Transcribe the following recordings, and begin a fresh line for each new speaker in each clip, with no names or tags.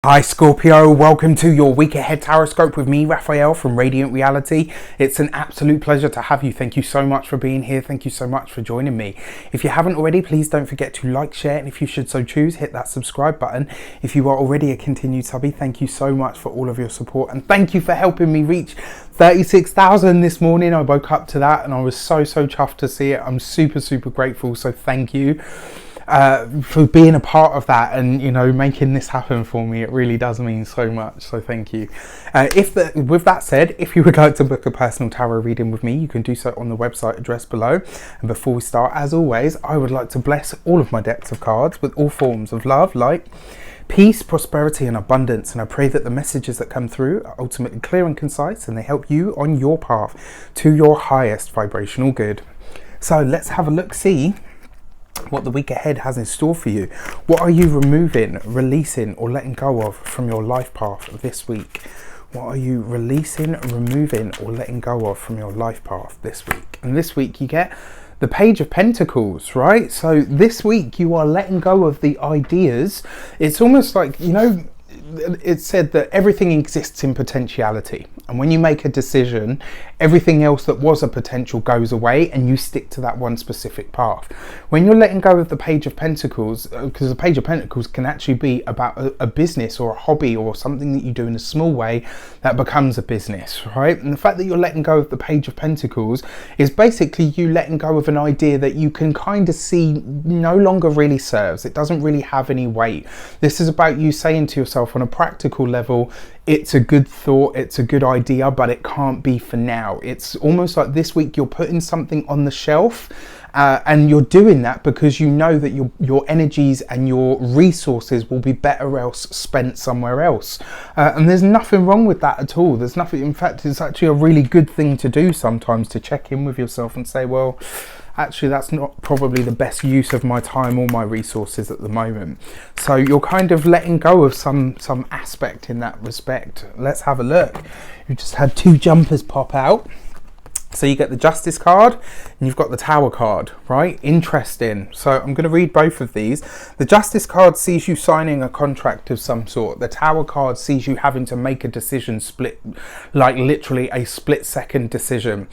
Hi Scorpio, welcome to your week ahead tarot with me, Raphael from Reydiant Reality. It's an absolute pleasure to have you. Thank you so much for being here. Thank you so much for joining me. If you haven't already, please don't forget to like, share, and if you should so choose, hit that subscribe button. If you are already a continued subby, thank you so much for all of your support, and thank you for helping me reach 36,000 this morning. I woke up to that and I was so chuffed to see it. I'm super grateful, so thank you for being a part of that and, you know, making this happen for me. It really does mean so much, so thank you. With that said, if you would like to book a personal tarot reading with me, you can do so on the website address below. And before we start, as always, I would like to bless all of my decks of cards with all forms of love, light, peace, prosperity and abundance, and I pray that the messages that come through are ultimately clear and concise and they help you on your path to your highest vibrational good. So let's have a look, see what the week ahead has in store for you. What are you removing, releasing or letting go of from your life path this week? What are you releasing, removing or letting go of from your life path this week? And this week you get the Page of Pentacles, right? So this week you are letting go of the ideas. It's almost like, you know, it's said that everything exists in potentiality, and when you make a decision, everything else that was a potential goes away and you stick to that one specific path. When you're letting go of the Page of Pentacles, because the Page of Pentacles can actually be about a business or a hobby or something that you do in a small way that becomes a business, right? And the fact that you're letting go of the Page of Pentacles is basically you letting go of an idea that you can kind of see no longer really serves. It doesn't really have any weight. This is about you saying to yourself on a practical level, it's a good thought, it's a good idea, but it can't be for now. It's almost like this week you're putting something on the shelf, and you're doing that because you know that your energies and your resources will be better else spent somewhere else. And there's nothing wrong with that at all. There's nothing, in fact, it's actually a really good thing to do sometimes, to check in with yourself and say, well, actually that's not probably the best use of my time or my resources at the moment. So you're kind of letting go of some aspect in that respect. Let's have a look. You just had two jumpers pop out. So you get the Justice card and you've got the Tower card, right? Interesting. So I'm going to read both of these. The Justice card sees you signing a contract of some sort. The Tower card sees you having to make a decision, like literally a split-second decision.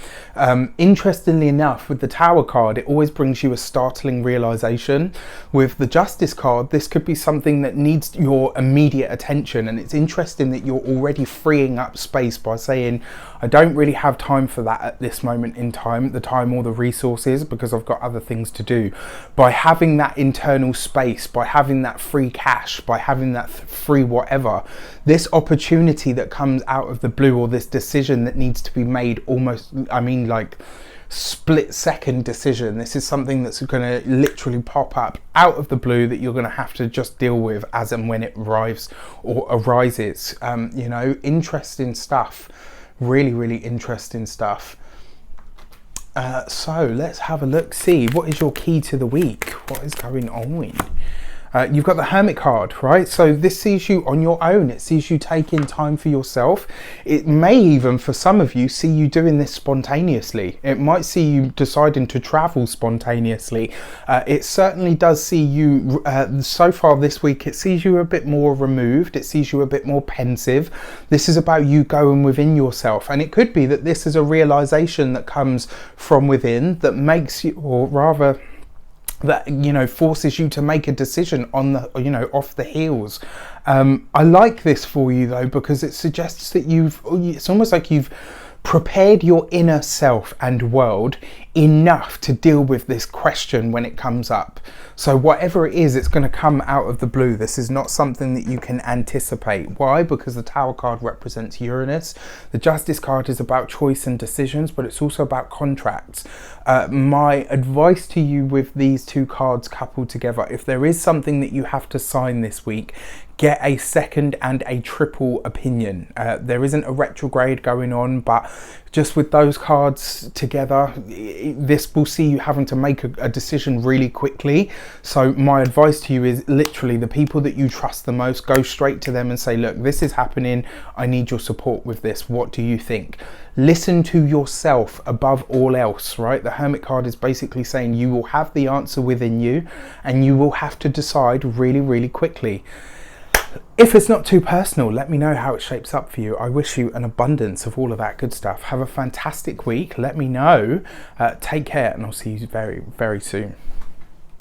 Interestingly enough, with the Tower card, it always brings you a startling realization. With the Justice card, this could be something that needs your immediate attention, and it's interesting that you're already freeing up space by saying, I don't really have time for that at this moment in time, the time or the resources, because I've got other things to do. By having that internal space, by having that free cash, by having that free whatever, this opportunity that comes out of the blue, or this decision that needs to be made almost, I mean, like split-second decision. This is something that's going to literally pop up out of the blue that you're going to have to just deal with as and when it arrives or arises. You know, interesting stuff. Really interesting stuff. So let's have a look, see what is your key to the week. What is going on? You've got the Hermit card, right? So this sees you on your own. It sees you taking time for yourself. It may even, for some of you, see you doing this spontaneously. It might see you deciding to travel spontaneously. It certainly does see you, so far this week, it sees you a bit more removed. It sees you a bit more pensive. This is about you going within yourself. And it could be that this is a realization that comes from within that makes you, or rather, that, you know, forces you to make a decision on the, you know, off the heels. I like this for you though, because it suggests that it's almost like you've prepared your inner self and world enough to deal with this question when it comes up. So whatever it is, it's going to come out of the blue. This is not something that you can anticipate. Why? Because the Tower card represents Uranus. The Justice card is about choice and decisions, but it's also about contracts. My advice to you with these two cards coupled together, if there is something that you have to sign this week, get a second and a triple opinion. There isn't a retrograde going on, but just with those cards together, this will see you having to make a decision really quickly. So my advice to you is literally the people that you trust the most, go straight to them and say, look, this is happening. I need your support with this. What do you think? Listen to yourself above all else, right? The Hermit card is basically saying you will have the answer within you and you will have to decide really, really quickly. If it's not too personal, let me know how it shapes up for you. I wish you an abundance of all of that good stuff. Have a fantastic week. Let me know. Take care, and I'll see you very, very soon.